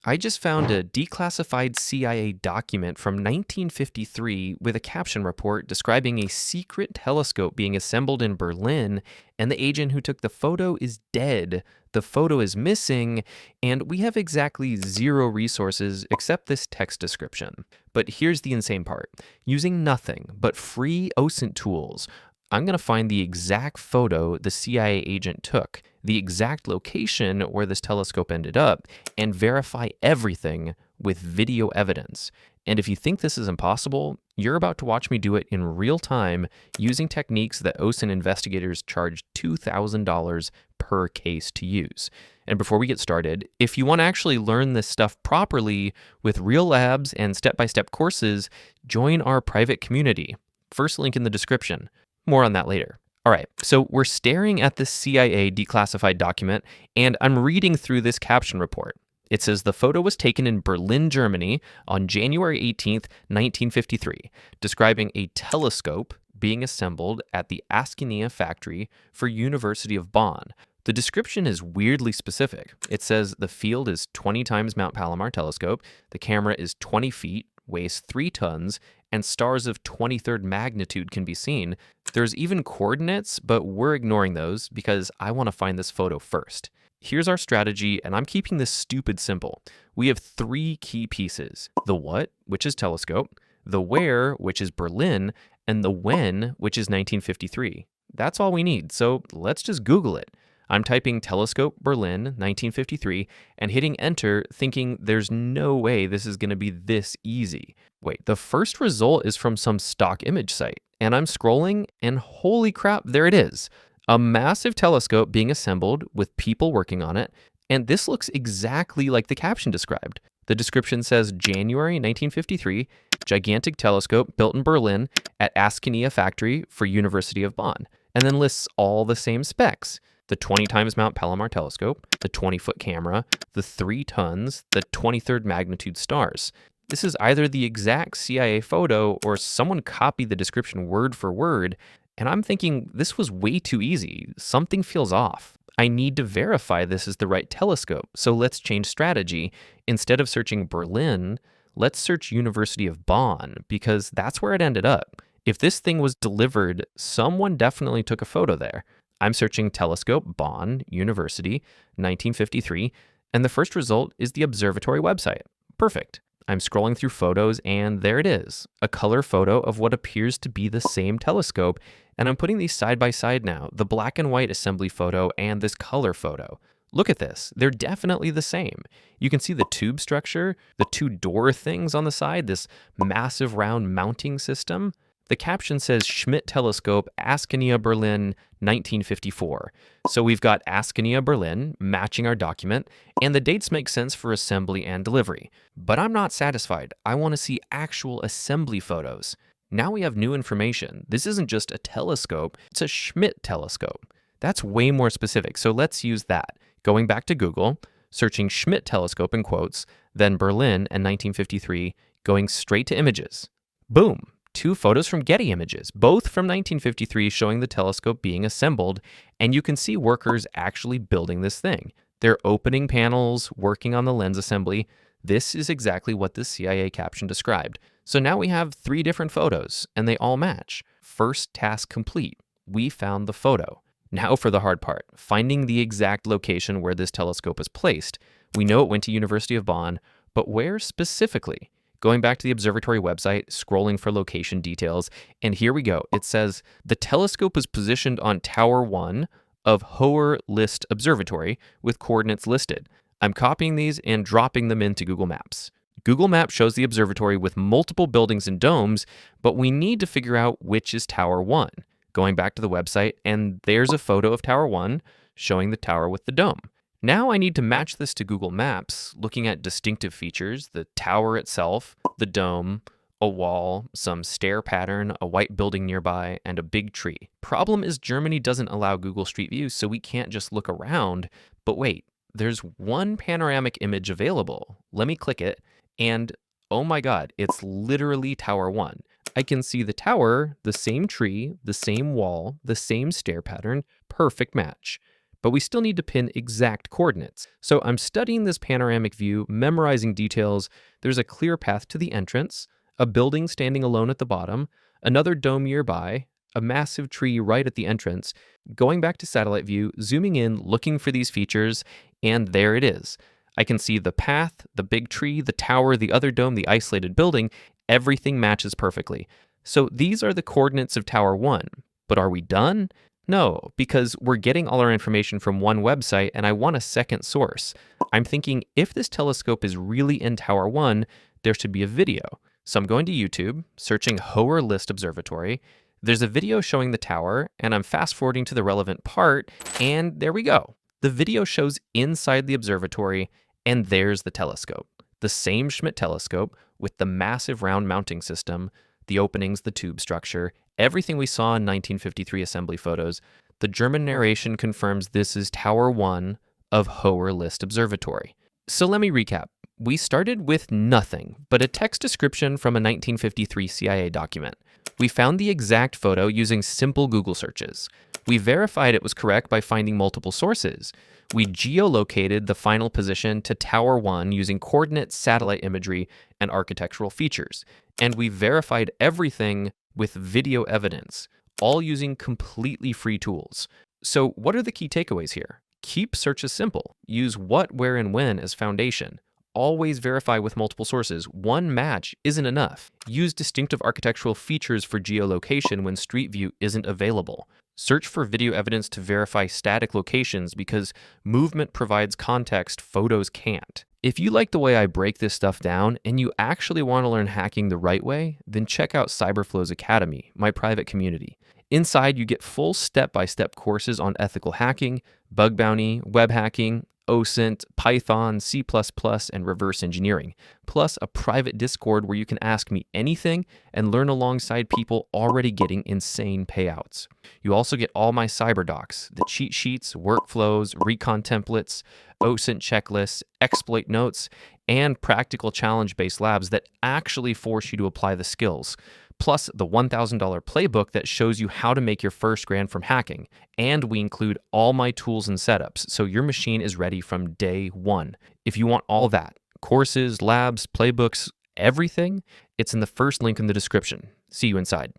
I just found a declassified CIA document from 1953 with a caption report describing a secret telescope being assembled in Berlin, and the agent who took the photo is dead. The photo is missing, and we have exactly zero resources except this text description. But here's the insane part. Using nothing but free OSINT tools, I'm going to find the exact photo the CIA agent took, the exact location where this telescope ended up, and verify everything with video evidence. And if you think this is impossible, you're about to watch me do it in real time using techniques that OSINT investigators charge $2,000 per case to use. And before we get started, if you want to actually learn this stuff properly with real labs and step-by-step courses, join our private community. First link in the description. More on that later. All right, so we're staring at this CIA declassified document, and I'm reading through this caption report. It says the photo was taken in Berlin, Germany on January 18th, 1953, describing a telescope being assembled at the Askania factory for University of Bonn. The description is weirdly specific. It says the field is 20 times Mount Palomar telescope, the camera is 20 feet, weighs 3 tons, and stars of 23rd magnitude can be seen. There's even coordinates, but we're ignoring those because I want to find this photo first. Here's our strategy, and I'm keeping this stupid simple. We have 3 key pieces: the what, which is telescope, the where, which is Berlin, and the when, which is 1953. That's all we need, so let's just Google it. I'm typing telescope Berlin 1953 and hitting enter, thinking there's no way this is going to be this easy. Wait, the first result is from some stock image site, and I'm scrolling, and holy crap, there it is. A massive telescope being assembled with people working on it, and this looks exactly like the caption described. The description says January 1953, gigantic telescope built in Berlin at Askania factory for University of Bonn, and then lists all the same specs. The 20 times Mount Palomar telescope, the 20-foot camera, the 3 tons, the 23rd magnitude stars. This is either the exact CIA photo or someone copied the description word for word, and I'm thinking this was way too easy. Something feels off. I need to verify this is the right telescope, so let's change strategy. Instead of searching Berlin, let's search University of Bonn, because that's where it ended up. If this thing was delivered, someone definitely took a photo there. I'm searching telescope Bonn University 1953, and the first result is the observatory website. Perfect. I'm scrolling through photos, and there it is, a color photo of what appears to be the same telescope, and I'm putting these side by side now, the black and white assembly photo and this color photo. Look at this, they're definitely the same. You can see the tube structure, the 2 door things on the side, this massive round mounting system. The caption says Schmidt Telescope, Askania, Berlin, 1954. So we've got Askania, Berlin, matching our document, and the dates make sense for assembly and delivery. But I'm not satisfied. I want to see actual assembly photos. Now we have new information. This isn't just a telescope, it's a Schmidt telescope. That's way more specific, so let's use that. Going back to Google, searching Schmidt telescope in quotes, then Berlin and 1953, going straight to images. Boom! 2 photos from Getty Images, both from 1953 showing the telescope being assembled, and you can see workers actually building this thing. They're opening panels, working on the lens assembly. This is exactly what the CIA caption described. So now we have 3 different photos, and they all match. First task complete. We found the photo. Now for the hard part, finding the exact location where this telescope is placed. We know it went to University of Bonn, but where specifically? Going back to the observatory website, scrolling for location details, and here we go. It says the telescope is positioned on Tower 1 of Hoher List Observatory with coordinates listed. I'm copying these and dropping them into Google Maps. Google Maps shows the observatory with multiple buildings and domes, but we need to figure out which is Tower 1. Going back to the website, and there's a photo of Tower 1 showing the tower with the dome. Now I need to match this to Google Maps, looking at distinctive features, the tower itself, the dome, a wall, some stair pattern, a white building nearby, and a big tree. Problem is Germany doesn't allow Google Street View, so we can't just look around. But wait, there's one panoramic image available. Let me click it, and oh my God, it's literally Tower 1. I can see the tower, the same tree, the same wall, the same stair pattern, perfect match. but we still need to pin exact coordinates. So I'm studying this panoramic view, memorizing details. There's a clear path to the entrance, a building standing alone at the bottom, another dome nearby, a massive tree right at the entrance. Going back to satellite view, zooming in, looking for these features, and there it is. I can see the path, the big tree, the tower, the other dome, the isolated building. Everything matches perfectly. So these are the coordinates of Tower 1. But are we done? No, because we're getting all our information from one website and I want a second source. I'm thinking if this telescope is really in Tower 1, there should be a video. So I'm going to YouTube, searching Hoher List Observatory. There's a video showing the tower, and I'm fast forwarding to the relevant part, and there we go. The video shows inside the observatory, and there's the telescope. The same Schmidt telescope with the massive round mounting system, the openings, the tube structure, everything we saw in 1953 assembly photos. The German narration confirms this is Tower 1 of Hoher List Observatory. So let me recap. We started with nothing but a text description from a 1953 CIA document. We found the exact photo using simple Google searches. We verified it was correct by finding multiple sources. We geolocated the final position to Tower 1 using coordinate satellite imagery and architectural features. And we verified everything with video evidence, all using completely free tools. So what are the key takeaways here? Keep searches simple. Use what, where, and when as foundation. Always verify with multiple sources. One match isn't enough. Use distinctive architectural features for geolocation when Street View isn't available. Search for video evidence to verify static locations because movement provides context photos can't. If you like the way I break this stuff down and you actually want to learn hacking the right way, then check out CyberFlow's Academy, my private community. Inside, you get full step-by-step courses on ethical hacking, bug bounty, web hacking, OSINT, Python, C++, and reverse engineering, plus a private Discord where you can ask me anything and learn alongside people already getting insane payouts. You also get all my cyber docs, the cheat sheets, workflows, recon templates, OSINT checklists, exploit notes, and practical challenge-based labs that actually force you to apply the skills. Plus the $1,000 playbook that shows you how to make your first grand from hacking. And we include all my tools and setups, so your machine is ready from day one. If you want all that, courses, labs, playbooks, everything, it's in the first link in the description. See you inside.